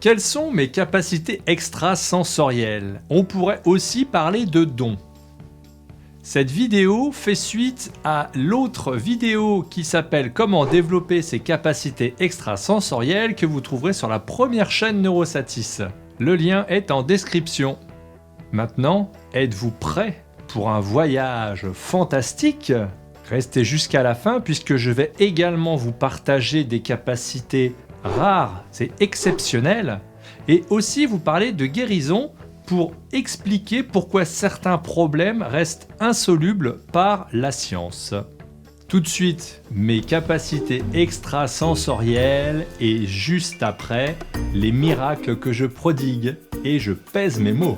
Quelles sont mes capacités extrasensorielles? On pourrait aussi parler de dons. Cette vidéo fait suite à l'autre vidéo qui s'appelle Comment développer ses capacités extrasensorielles que vous trouverez sur la première chaîne Neurosatis. Le lien est en description. Maintenant, êtes-vous prêts pour un voyage fantastique? Restez jusqu'à la fin puisque je vais également vous partager des capacités rares et exceptionnelles et aussi vous parler de guérison pour expliquer pourquoi certains problèmes restent insolubles par la science. Tout de suite, mes capacités extrasensorielles et juste après, les miracles que je prodigue et je pèse mes mots.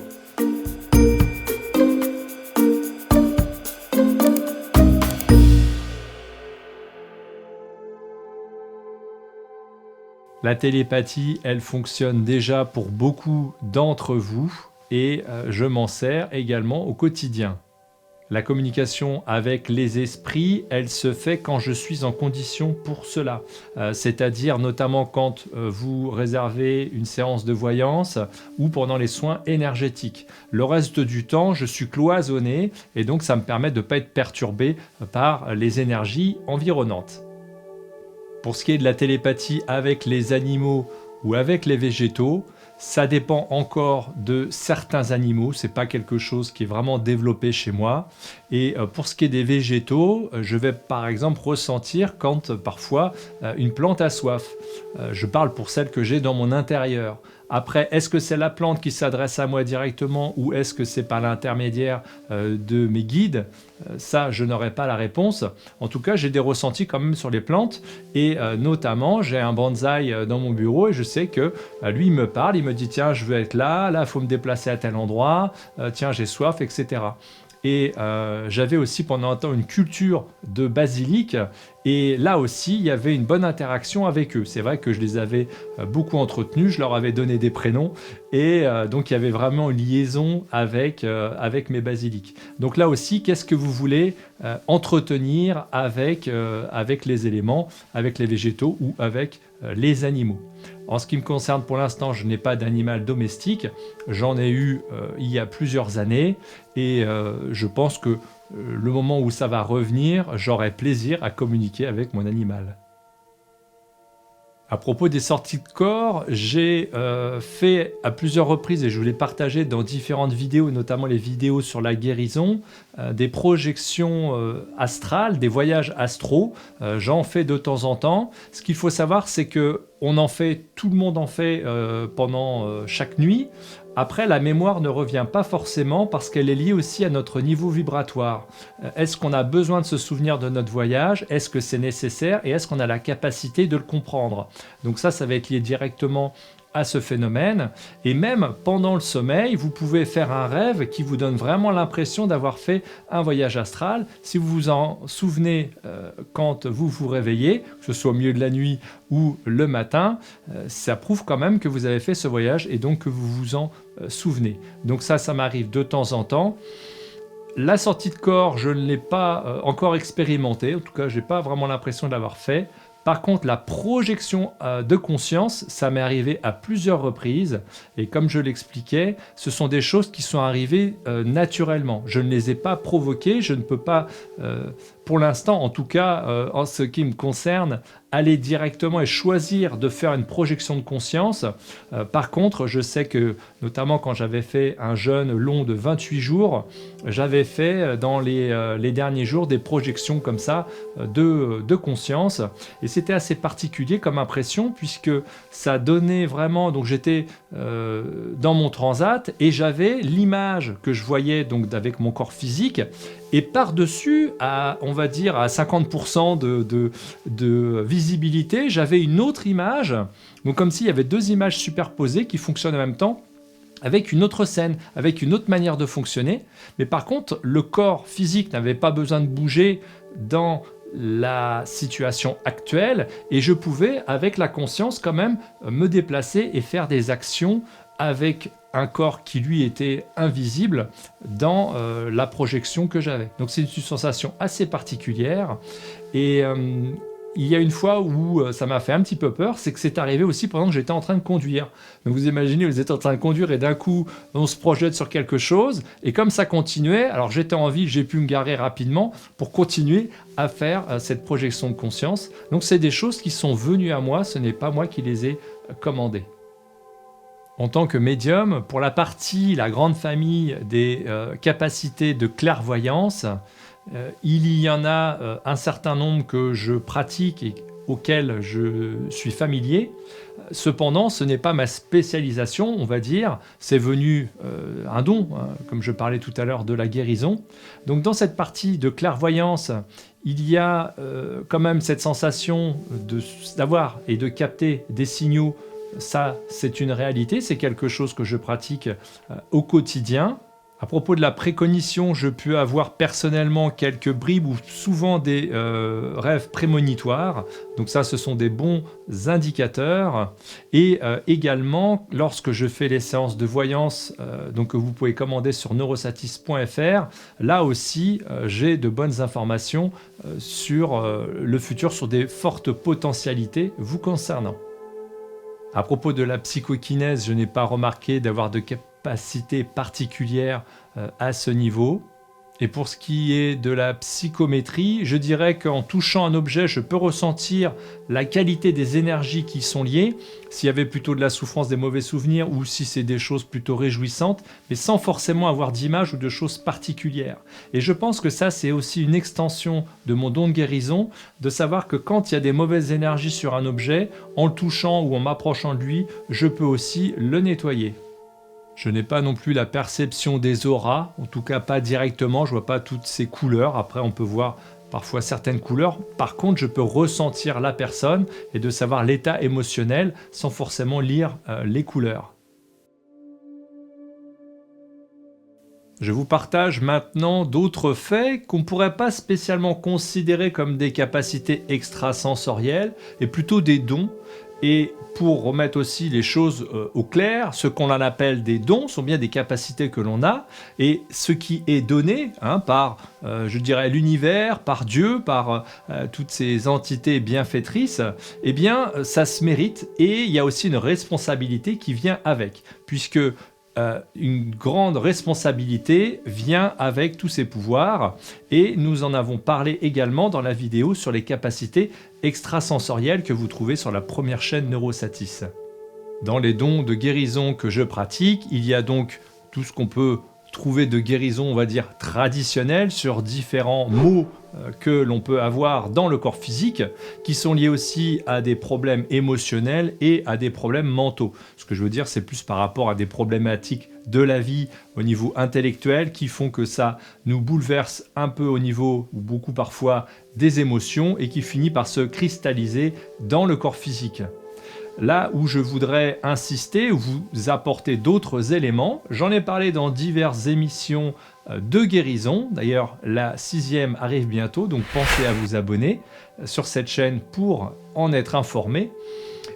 La télépathie, elle fonctionne déjà pour beaucoup d'entre vous et je m'en sers également au quotidien. La communication avec les esprits, elle se fait quand je suis en condition pour cela. C'est-à-dire notamment quand vous réservez une séance de voyance ou pendant les soins énergétiques. Le reste du temps, je suis cloisonné et donc ça me permet de ne pas être perturbé par les énergies environnantes. Pour ce qui est de la télépathie avec les animaux ou avec les végétaux, ça dépend encore de certains animaux, c'est pas quelque chose qui est vraiment développé chez moi. Et pour ce qui est des végétaux, je vais par exemple ressentir quand parfois une plante a soif. Je parle pour celle que j'ai dans mon intérieur. Après, est-ce que c'est la plante qui s'adresse à moi directement ou est-ce que c'est par l'intermédiaire de mes guides? Ça, je n'aurai pas la réponse. En tout cas, j'ai des ressentis quand même sur les plantes et notamment, j'ai un bonsaï dans mon bureau et je sais que lui, il me parle, il me dit « Tiens, je veux être là, il faut me déplacer à tel endroit, tiens, j'ai soif, etc. » Et j'avais aussi pendant un temps une culture de basilic et là aussi il y avait une bonne interaction avec eux. C'est vrai que je les avais beaucoup entretenus, je leur avais donné des prénoms et donc il y avait vraiment une liaison avec mes basilics. Donc là aussi, qu'est-ce que vous voulez entretenir avec les éléments, avec les végétaux ou avec les animaux? En ce qui me concerne, pour l'instant, je n'ai pas d'animal domestique. J'en ai eu il y a plusieurs années et je pense que le moment où ça va revenir, j'aurai plaisir à communiquer avec mon animal. À propos des sorties de corps, j'ai fait à plusieurs reprises, et je vous l'ai partagé dans différentes vidéos, notamment les vidéos sur la guérison, des projections astrales, des voyages astraux. J'en fais de temps en temps. Ce qu'il faut savoir, c'est que tout le monde en fait pendant chaque nuit. Après, la mémoire ne revient pas forcément parce qu'elle est liée aussi à notre niveau vibratoire. Est-ce qu'on a besoin de se souvenir de notre voyage? Est-ce que c'est nécessaire? Et est-ce qu'on a la capacité de le comprendre? Donc ça va être lié directement à ce phénomène. Et même pendant le sommeil, vous pouvez faire un rêve qui vous donne vraiment l'impression d'avoir fait un voyage astral. Si vous vous en souvenez quand vous vous réveillez, que ce soit au milieu de la nuit ou le matin, ça prouve quand même que vous avez fait ce voyage et donc que vous vous en souvenez. Donc ça m'arrive de temps en temps. La sortie de corps, je ne l'ai pas encore expérimenté. En tout cas, je n'ai pas vraiment l'impression de l'avoir fait. Par contre, la projection de conscience, ça m'est arrivé à plusieurs reprises. Et comme je l'expliquais, ce sont des choses qui sont arrivées naturellement. Je ne les ai pas provoquées, je ne peux pas, pour l'instant, en tout cas, en ce qui me concerne, aller directement et choisir de faire une projection de conscience. Par contre, je sais que, notamment quand j'avais fait un jeûne long de 28 jours, j'avais fait dans les derniers jours des projections comme ça de conscience. Et c'était assez particulier comme impression puisque ça donnait vraiment... Donc j'étais dans mon transat et j'avais l'image que je voyais donc avec mon corps physique et par-dessus, on va dire à 50% de visibilité, j'avais une autre image, donc comme s'il y avait deux images superposées qui fonctionnent en même temps, avec une autre scène, avec une autre manière de fonctionner. Mais par contre, le corps physique n'avait pas besoin de bouger dans la situation actuelle et je pouvais, avec la conscience, quand même me déplacer et faire des actions avec un corps qui lui était invisible dans la projection que j'avais. Donc c'est une sensation assez particulière et il y a une fois où ça m'a fait un petit peu peur, c'est que c'est arrivé aussi pendant que j'étais en train de conduire. Donc vous imaginez, vous êtes en train de conduire et d'un coup, on se projette sur quelque chose. Et comme ça continuait, alors j'étais en ville, j'ai pu me garer rapidement pour continuer à faire cette projection de conscience. Donc c'est des choses qui sont venues à moi, ce n'est pas moi qui les ai commandées. En tant que médium, pour la grande famille des capacités de clairvoyance, il y en a un certain nombre que je pratique et auxquels je suis familier. Cependant, ce n'est pas ma spécialisation, on va dire. C'est venu un don, hein, comme je parlais tout à l'heure de la guérison. Donc dans cette partie de clairvoyance, il y a quand même cette sensation d'avoir et de capter des signaux. Ça, c'est une réalité, c'est quelque chose que je pratique au quotidien. À propos de la précognition, je peux avoir personnellement quelques bribes ou souvent des rêves prémonitoires. Donc ça, ce sont des bons indicateurs. Et également, lorsque je fais les séances de voyance, donc que vous pouvez commander sur neurosatis.fr, là aussi, j'ai de bonnes informations sur le futur, sur des fortes potentialités vous concernant. À propos de la psychokinèse, je n'ai pas remarqué d'avoir de capacité particulière à ce niveau. Et pour ce qui est de la psychométrie, je dirais qu'en touchant un objet, je peux ressentir la qualité des énergies qui sont liées, s'il y avait plutôt de la souffrance, des mauvais souvenirs, ou si c'est des choses plutôt réjouissantes, mais sans forcément avoir d'image ou de choses particulières. Et je pense que ça, c'est aussi une extension de mon don de guérison, de savoir que quand il y a des mauvaises énergies sur un objet, en le touchant ou en m'approchant de lui, je peux aussi le nettoyer. Je n'ai pas non plus la perception des auras, en tout cas pas directement, je ne vois pas toutes ces couleurs. Après, on peut voir parfois certaines couleurs. Par contre, je peux ressentir la personne et de savoir l'état émotionnel sans forcément lire les couleurs. Je vous partage maintenant d'autres faits qu'on ne pourrait pas spécialement considérer comme des capacités extrasensorielles, et plutôt des dons. Et pour remettre aussi les choses au clair, ce qu'on en appelle des dons sont bien des capacités que l'on a, et ce qui est donné par, je dirais, l'univers, par Dieu, par toutes ces entités bienfaitrices, eh bien, ça se mérite, et il y a aussi une responsabilité qui vient avec, puisque une grande responsabilité vient avec tous ces pouvoirs, et nous en avons parlé également dans la vidéo sur les capacités extrasensorielles que vous trouvez sur la première chaîne Neurosatis. Dans les dons de guérison que je pratique, il y a donc tout ce qu'on peut trouver de guérison, on va dire, traditionnelle sur différents maux que l'on peut avoir dans le corps physique, qui sont liés aussi à des problèmes émotionnels et à des problèmes mentaux. Ce que je veux dire, c'est plus par rapport à des problématiques de la vie au niveau intellectuel qui font que ça nous bouleverse un peu au niveau, ou beaucoup parfois, des émotions et qui finit par se cristalliser dans le corps physique. Là où je voudrais insister ou vous apporter d'autres éléments, j'en ai parlé dans diverses émissions de guérison. D'ailleurs, la 6e arrive bientôt, donc pensez à vous abonner sur cette chaîne pour en être informé.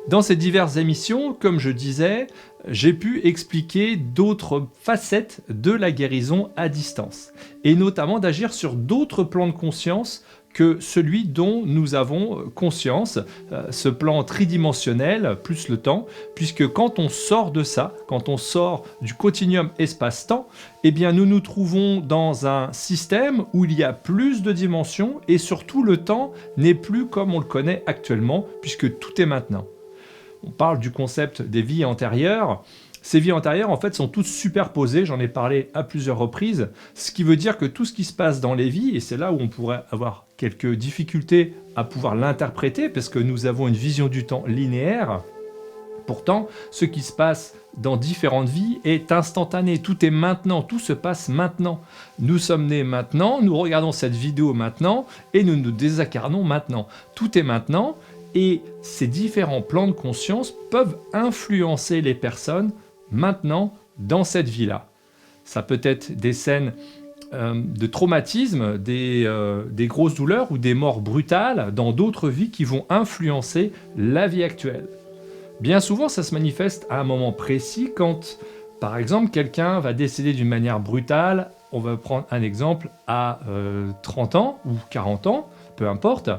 Dans ces diverses émissions, comme je disais, j'ai pu expliquer d'autres facettes de la guérison à distance, et notamment d'agir sur d'autres plans de conscience que celui dont nous avons conscience, ce plan tridimensionnel plus le temps, puisque quand on sort de ça, quand on sort du continuum espace-temps, eh bien nous nous trouvons dans un système où il y a plus de dimensions et surtout le temps n'est plus comme on le connaît actuellement, puisque tout est maintenant. On parle du concept des vies antérieures. Ces vies antérieures, en fait, sont toutes superposées, j'en ai parlé à plusieurs reprises, ce qui veut dire que tout ce qui se passe dans les vies, et c'est là où on pourrait avoir quelques difficultés à pouvoir l'interpréter, parce que nous avons une vision du temps linéaire, pourtant, ce qui se passe dans différentes vies est instantané, tout est maintenant, tout se passe maintenant. Nous sommes nés maintenant, nous regardons cette vidéo maintenant, et nous nous désincarnons maintenant. Tout est maintenant, et ces différents plans de conscience peuvent influencer les personnes maintenant dans cette vie-là. Ça peut être des scènes de traumatisme, des grosses douleurs ou des morts brutales dans d'autres vies qui vont influencer la vie actuelle. Bien souvent, ça se manifeste à un moment précis quand, par exemple, quelqu'un va décéder d'une manière brutale. On va prendre un exemple à 30 ans ou 40 ans, peu importe.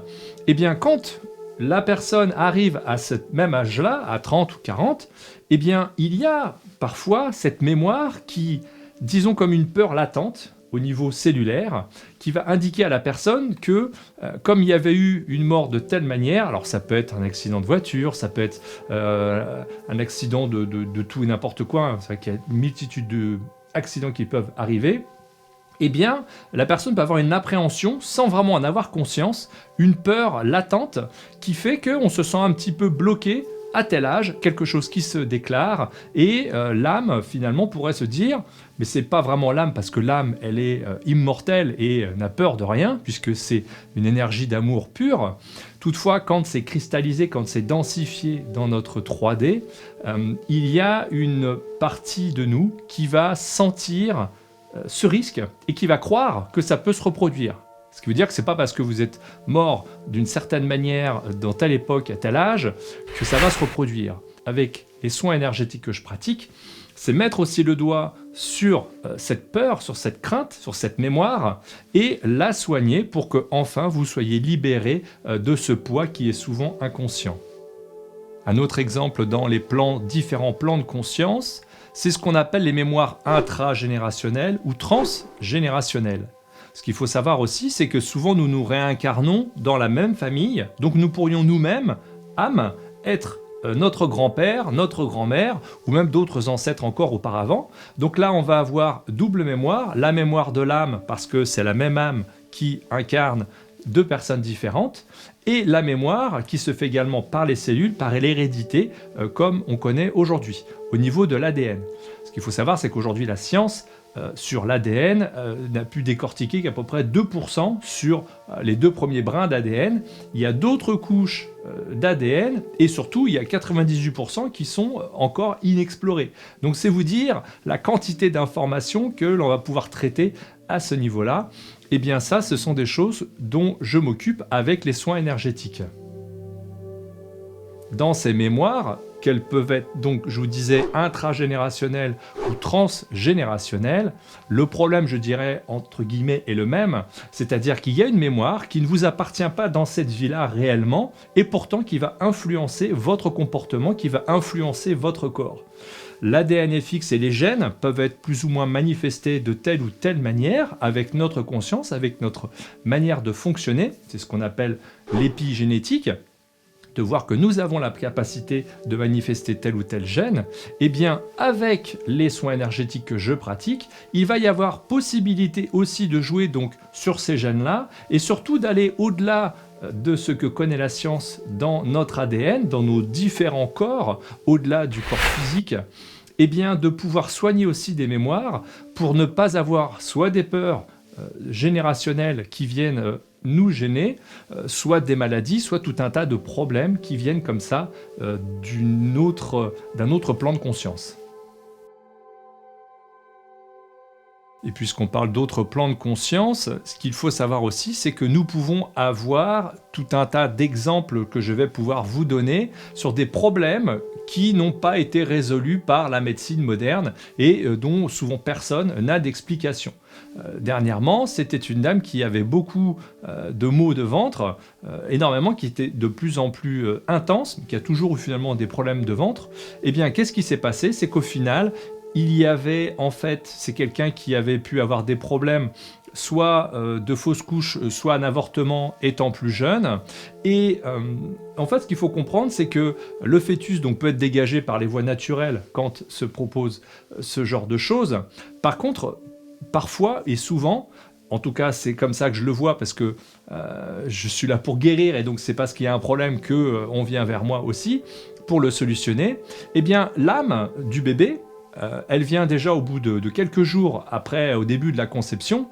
Eh bien, quand la personne arrive à ce même âge-là, à 30 ou 40, eh bien, il y a parfois cette mémoire qui, disons comme une peur latente, au niveau cellulaire, qui va indiquer à la personne que, comme il y avait eu une mort de telle manière, alors ça peut être un accident de voiture, ça peut être un accident de tout et n'importe quoi, hein, c'est vrai qu'il y a une multitude d'accidents qui peuvent arriver, eh bien, la personne peut avoir une appréhension, sans vraiment en avoir conscience, une peur latente, qui fait qu'on se sent un petit peu bloqué à tel âge, quelque chose qui se déclare, et l'âme, finalement, pourrait se dire, mais c'est pas vraiment l'âme, parce que l'âme, elle est immortelle et n'a peur de rien, puisque c'est une énergie d'amour pure. Toutefois, quand c'est cristallisé, quand c'est densifié dans notre 3D, il y a une partie de nous qui va sentir ce risque, et qui va croire que ça peut se reproduire. Ce qui veut dire que c'est pas parce que vous êtes mort d'une certaine manière dans telle époque, à tel âge, que ça va se reproduire. Avec les soins énergétiques que je pratique, c'est mettre aussi le doigt sur cette peur, sur cette crainte, sur cette mémoire, et la soigner pour que enfin vous soyez libéré de ce poids qui est souvent inconscient. Un autre exemple dans les différents plans de conscience, c'est ce qu'on appelle les mémoires intragénérationnelles ou transgénérationnelles. Ce qu'il faut savoir aussi, c'est que souvent nous nous réincarnons dans la même famille, donc nous pourrions nous-mêmes, âme, être notre grand-père, notre grand-mère, ou même d'autres ancêtres encore auparavant. Donc là, on va avoir double mémoire, la mémoire de l'âme, parce que c'est la même âme qui incarne deux personnes différentes, et la mémoire qui se fait également par les cellules, par l'hérédité, comme on connaît aujourd'hui, au niveau de l'ADN. Ce qu'il faut savoir, c'est qu'aujourd'hui, la science, sur l'ADN, n'a pu décortiquer qu'à peu près 2% sur les 2 premiers brins d'ADN. Il y a d'autres couches d'ADN, et surtout, il y a 98% qui sont encore inexplorées. Donc c'est vous dire la quantité d'informations que l'on va pouvoir traiter à ce niveau-là. Eh bien ça, ce sont des choses dont je m'occupe avec les soins énergétiques. Dans ces mémoires, qu'elles peuvent être, donc je vous disais, intragénérationnelles ou transgénérationnelles, le problème, je dirais, entre guillemets, est le même, c'est-à-dire qu'il y a une mémoire qui ne vous appartient pas dans cette vie-là réellement, et pourtant qui va influencer votre comportement, qui va influencer votre corps. L'ADN est fixe et les gènes peuvent être plus ou moins manifestés de telle ou telle manière, avec notre conscience, avec notre manière de fonctionner, c'est ce qu'on appelle l'épigénétique, de voir que nous avons la capacité de manifester tel ou tel gène, eh bien, avec les soins énergétiques que je pratique, il va y avoir possibilité aussi de jouer donc sur ces gènes-là, et surtout d'aller au-delà de ce que connaît la science dans notre ADN, dans nos différents corps, au-delà du corps physique, eh bien, de pouvoir soigner aussi des mémoires pour ne pas avoir soit des peurs générationnelles qui viennent nous gêner, soit des maladies, soit tout un tas de problèmes qui viennent comme ça d'un autre plan de conscience. Et puisqu'on parle d'autres plans de conscience, ce qu'il faut savoir aussi, c'est que nous pouvons avoir tout un tas d'exemples que je vais pouvoir vous donner sur des problèmes qui n'ont pas été résolus par la médecine moderne et dont souvent personne n'a d'explication. Dernièrement, c'était une dame qui avait beaucoup de maux de ventre, énormément, qui était de plus en plus intense, qui a toujours eu finalement des problèmes de ventre. Eh bien, qu'est-ce qui s'est passé? C'est qu'au final, il y avait, en fait, c'est quelqu'un qui avait pu avoir des problèmes, soit de fausses couches, soit un avortement étant plus jeune. Et en fait, ce qu'il faut comprendre, c'est que le fœtus donc, peut être dégagé par les voies naturelles quand se propose ce genre de choses. Par contre, parfois et souvent, en tout cas c'est comme ça que je le vois parce que je suis là pour guérir et donc c'est parce qu'il y a un problème qu'on vient vers moi aussi pour le solutionner, eh bien l'âme du bébé, elle vient déjà au bout de quelques jours après, au début de la conception.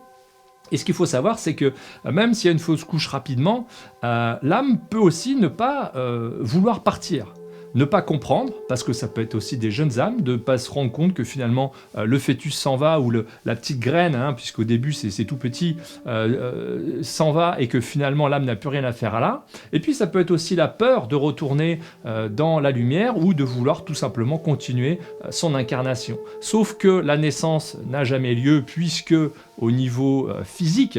Et ce qu'il faut savoir, c'est que même s'il y a une fausse couche rapidement, l'âme peut aussi ne pas vouloir partir. Ne pas comprendre, parce que ça peut être aussi des jeunes âmes, de ne pas se rendre compte que finalement le fœtus s'en va, ou la petite graine, hein, puisqu'au début c'est tout petit, s'en va, et que finalement l'âme n'a plus rien à faire là. Et puis ça peut être aussi la peur de retourner dans la lumière, ou de vouloir tout simplement continuer son incarnation. Sauf que la naissance n'a jamais lieu, puisque au niveau physique,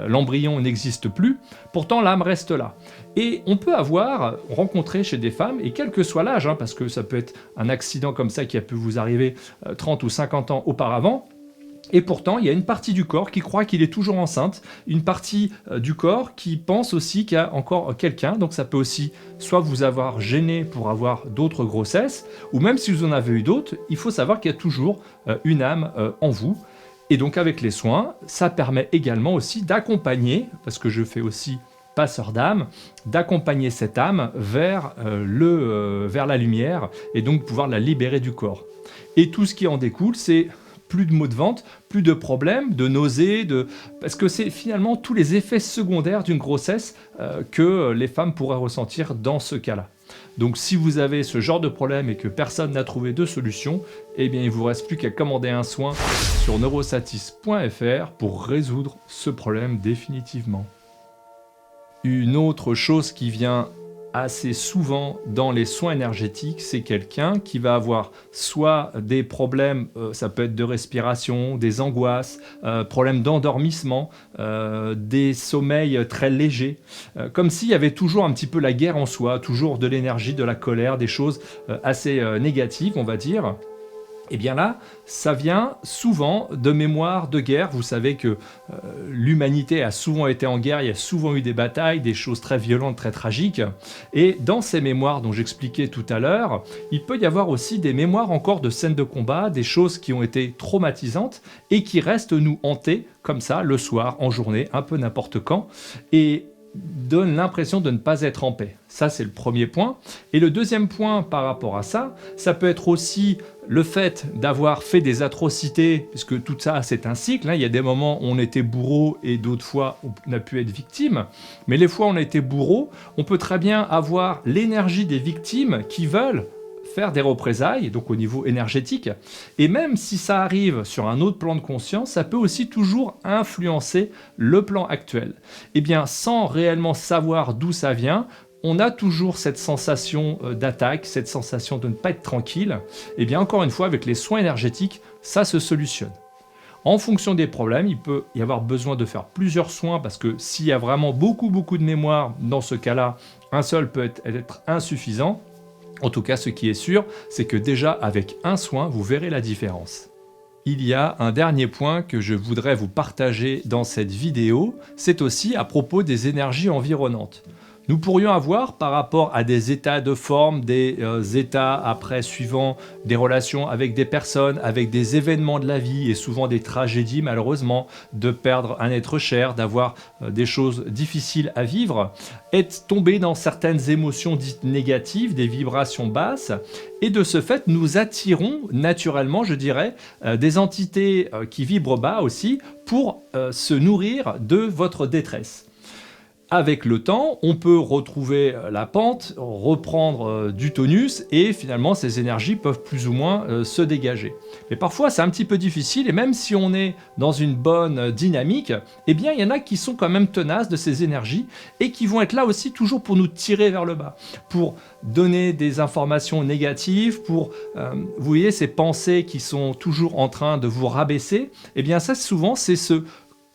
l'embryon n'existe plus, pourtant l'âme reste là. Et on peut rencontrer chez des femmes, et quel que soit l'âge, parce que ça peut être un accident comme ça qui a pu vous arriver 30 ou 50 ans auparavant, et pourtant, il y a une partie du corps qui croit qu'il est toujours enceinte, une partie du corps qui pense aussi qu'il y a encore quelqu'un. Donc ça peut aussi soit vous avoir gêné pour avoir d'autres grossesses, ou même si vous en avez eu d'autres, il faut savoir qu'il y a toujours une âme en vous. Et donc avec les soins, ça permet également aussi d'accompagner, parce que je fais aussi passeur d'âme, d'accompagner cette âme vers la lumière, et donc pouvoir la libérer du corps. Et tout ce qui en découle, c'est plus de maux de ventre, plus de problèmes, de nausées, parce que c'est finalement tous les effets secondaires d'une grossesse que les femmes pourraient ressentir dans ce cas-là. Donc si vous avez ce genre de problème et que personne n'a trouvé de solution, eh bien il ne vous reste plus qu'à commander un soin sur neurosatis.fr pour résoudre ce problème définitivement. Une autre chose qui vient assez souvent dans les soins énergétiques, c'est quelqu'un qui va avoir soit des problèmes, ça peut être de respiration, des angoisses, problèmes d'endormissement, des sommeils très légers, comme s'il y avait toujours un petit peu la guerre en soi, toujours de l'énergie, de la colère, des choses assez négatives, on va dire. Et bien là, ça vient souvent de mémoires de guerre. Vous savez que l'humanité a souvent été en guerre, il y a souvent eu des batailles, des choses très violentes, très tragiques. Et dans ces mémoires dont j'expliquais tout à l'heure, il peut y avoir aussi des mémoires encore de scènes de combat, des choses qui ont été traumatisantes et qui restent nous hanter comme ça, le soir, en journée, un peu n'importe quand. Et donne l'impression de ne pas être en paix. Ça, c'est le premier point. Et le deuxième point par rapport à ça, ça peut être aussi le fait d'avoir fait des atrocités, puisque tout ça, c'est un cycle. Il y a des moments où on était bourreau et d'autres fois, on a pu être victime. Mais les fois où on a été bourreau, on peut très bien avoir l'énergie des victimes qui veulent faire des représailles, donc au niveau énergétique. Et même si ça arrive sur un autre plan de conscience, ça peut aussi toujours influencer le plan actuel. Eh bien, sans réellement savoir d'où ça vient, on a toujours cette sensation d'attaque, cette sensation de ne pas être tranquille. Eh bien, encore une fois, avec les soins énergétiques, ça se solutionne. En fonction des problèmes, il peut y avoir besoin de faire plusieurs soins parce que s'il y a vraiment beaucoup de mémoire, dans ce cas-là, un seul peut être insuffisant. En tout cas, ce qui est sûr, c'est que déjà avec un soin, vous verrez la différence. Il y a un dernier point que je voudrais vous partager dans cette vidéo, c'est aussi à propos des énergies environnantes. Nous pourrions avoir par rapport à des états de forme, des états après suivant des relations avec des personnes, avec des événements de la vie et souvent des tragédies malheureusement, de perdre un être cher, d'avoir des choses difficiles à vivre, être tombé dans certaines émotions dites négatives, des vibrations basses, et de ce fait nous attirons naturellement, je dirais, des entités qui vibrent bas aussi pour se nourrir de votre détresse. Avec le temps, on peut retrouver la pente, reprendre du tonus et finalement ces énergies peuvent plus ou moins se dégager. Mais parfois c'est un petit peu difficile et même si on est dans une bonne dynamique, eh bien il y en a qui sont quand même tenaces de ces énergies et qui vont être là aussi toujours pour nous tirer vers le bas, pour donner des informations négatives, pour, vous voyez, ces pensées qui sont toujours en train de vous rabaisser, eh bien ça souvent c'est ce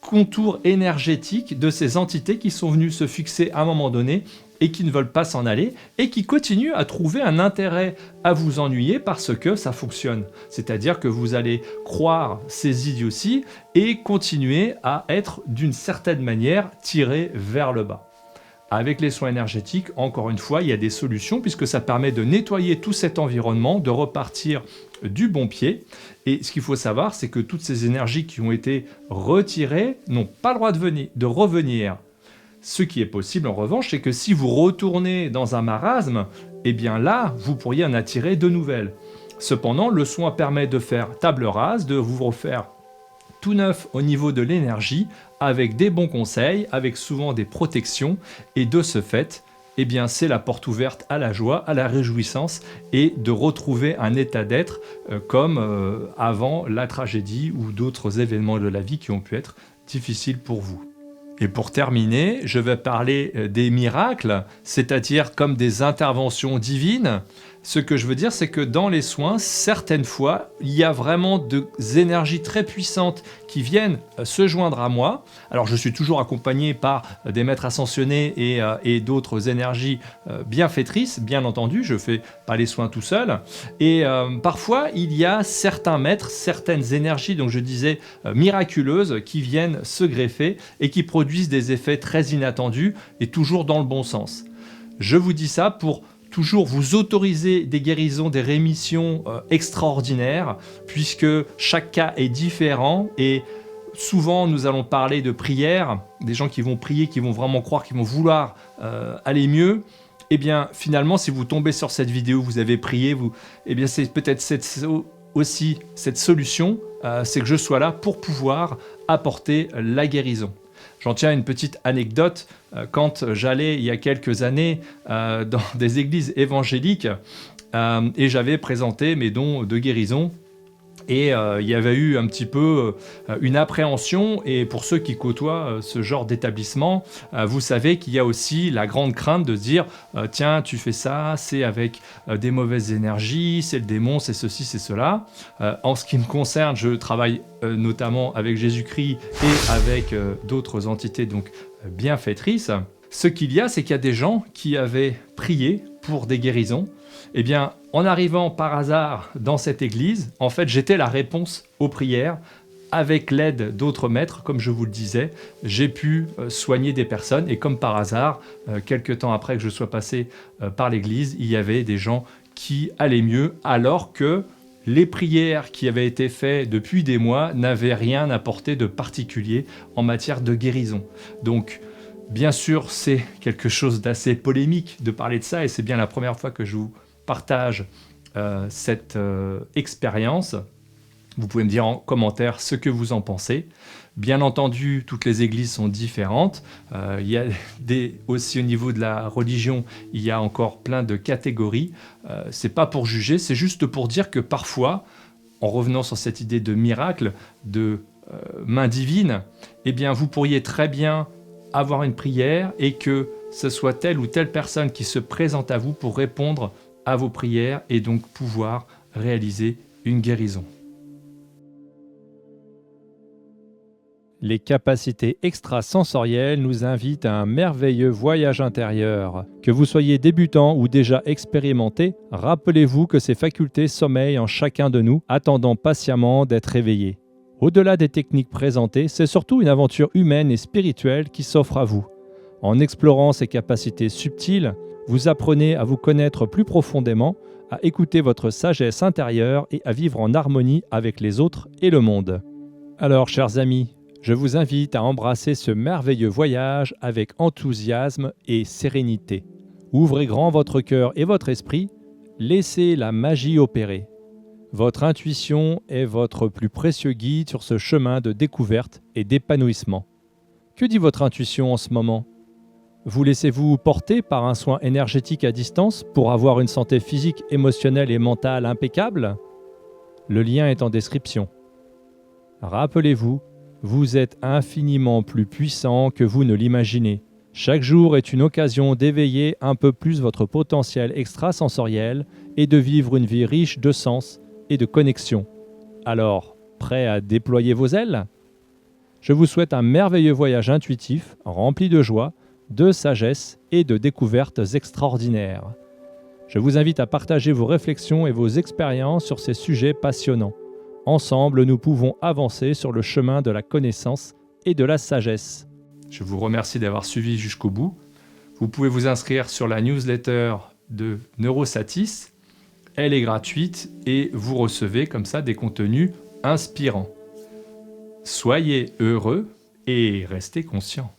contour énergétique de ces entités qui sont venues se fixer à un moment donné et qui ne veulent pas s'en aller et qui continuent à trouver un intérêt à vous ennuyer parce que ça fonctionne. C'est-à-dire que vous allez croire ces idioties et continuer à être d'une certaine manière tiré vers le bas. Avec les soins énergétiques, encore une fois, il y a des solutions puisque ça permet de nettoyer tout cet environnement, de repartir du bon pied. Et ce qu'il faut savoir, c'est que toutes ces énergies qui ont été retirées n'ont pas le droit de revenir. Ce qui est possible en revanche, c'est que si vous retournez dans un marasme, eh bien là, vous pourriez en attirer de nouvelles. Cependant, le soin permet de faire table rase, de vous refaire tout neuf au niveau de l'énergie, avec des bons conseils, avec souvent des protections, et de ce fait, eh bien c'est la porte ouverte à la joie, à la réjouissance, et de retrouver un état d'être comme avant la tragédie ou d'autres événements de la vie qui ont pu être difficiles pour vous. Et pour terminer, je vais parler des miracles, c'est-à-dire comme des interventions divines. Ce que je veux dire, c'est que dans les soins, certaines fois, il y a vraiment des énergies très puissantes qui viennent se joindre à moi. Alors, je suis toujours accompagné par des maîtres ascensionnés et d'autres énergies bienfaitrices, bien entendu. Je ne fais pas les soins tout seul. Et parfois, il y a certains maîtres, certaines énergies, donc je disais miraculeuses, qui viennent se greffer et qui produisent des effets très inattendus et toujours dans le bon sens. Je vous dis ça pour toujours vous autoriser des guérisons, des rémissions extraordinaires, puisque chaque cas est différent et souvent nous allons parler de prières, des gens qui vont prier, qui vont vraiment croire, qui vont vouloir aller mieux. Eh bien finalement, si vous tombez sur cette vidéo, vous avez prié, eh bien c'est peut-être aussi cette solution, c'est que je sois là pour pouvoir apporter la guérison. J'en tiens une petite anecdote. Quand j'allais il y a quelques années dans des églises évangéliques et j'avais présenté mes dons de guérison, et il y avait eu un petit peu une appréhension, et pour ceux qui côtoient ce genre d'établissement, vous savez qu'il y a aussi la grande crainte de se dire tiens, tu fais ça, c'est avec des mauvaises énergies, c'est le démon, c'est ceci, c'est cela. En ce qui me concerne, je travaille notamment avec Jésus-Christ et avec d'autres entités donc bienfaitrices. Ce qu'il y a, c'est qu'il y a des gens qui avaient prié pour des guérisons. Eh bien, en arrivant par hasard dans cette église, en fait, j'étais la réponse aux prières. Avec l'aide d'autres maîtres, comme je vous le disais, j'ai pu soigner des personnes. Et comme par hasard, quelques temps après que je sois passé par l'église, il y avait des gens qui allaient mieux, alors que les prières qui avaient été faites depuis des mois n'avaient rien apporté de particulier en matière de guérison. Donc, bien sûr, c'est quelque chose d'assez polémique de parler de ça, et c'est bien la première fois que je vous partage cette expérience. Vous pouvez me dire en commentaire ce que vous en pensez. Bien entendu, toutes les églises sont différentes. Il y a aussi au niveau de la religion, il y a encore plein de catégories. C'est pas pour juger, c'est juste pour dire que parfois, en revenant sur cette idée de miracle, de main divine, eh bien, vous pourriez très bien avoir une prière et que ce soit telle ou telle personne qui se présente à vous pour répondre à vos prières et donc pouvoir réaliser une guérison. Les capacités extrasensorielles nous invitent à un merveilleux voyage intérieur. Que vous soyez débutant ou déjà expérimenté, rappelez-vous que ces facultés sommeillent en chacun de nous, attendant patiemment d'être réveillées. Au-delà des techniques présentées, c'est surtout une aventure humaine et spirituelle qui s'offre à vous. En explorant ces capacités subtiles, vous apprenez à vous connaître plus profondément, à écouter votre sagesse intérieure et à vivre en harmonie avec les autres et le monde. Alors, chers amis, je vous invite à embrasser ce merveilleux voyage avec enthousiasme et sérénité. Ouvrez grand votre cœur et votre esprit, laissez la magie opérer. Votre intuition est votre plus précieux guide sur ce chemin de découverte et d'épanouissement. Que dit votre intuition en ce moment ? Vous laissez-vous porter par un soin énergétique à distance pour avoir une santé physique, émotionnelle et mentale impeccable ? Le lien est en description. Rappelez-vous, vous êtes infiniment plus puissant que vous ne l'imaginez. Chaque jour est une occasion d'éveiller un peu plus votre potentiel extrasensoriel et de vivre une vie riche de sens et de connexion. Alors, prêt à déployer vos ailes ? Je vous souhaite un merveilleux voyage intuitif, rempli de joie, de sagesse et de découvertes extraordinaires. Je vous invite à partager vos réflexions et vos expériences sur ces sujets passionnants. Ensemble, nous pouvons avancer sur le chemin de la connaissance et de la sagesse. Je vous remercie d'avoir suivi jusqu'au bout. Vous pouvez vous inscrire sur la newsletter de Neurosatis. Elle est gratuite et vous recevez comme ça des contenus inspirants. Soyez heureux et restez conscients.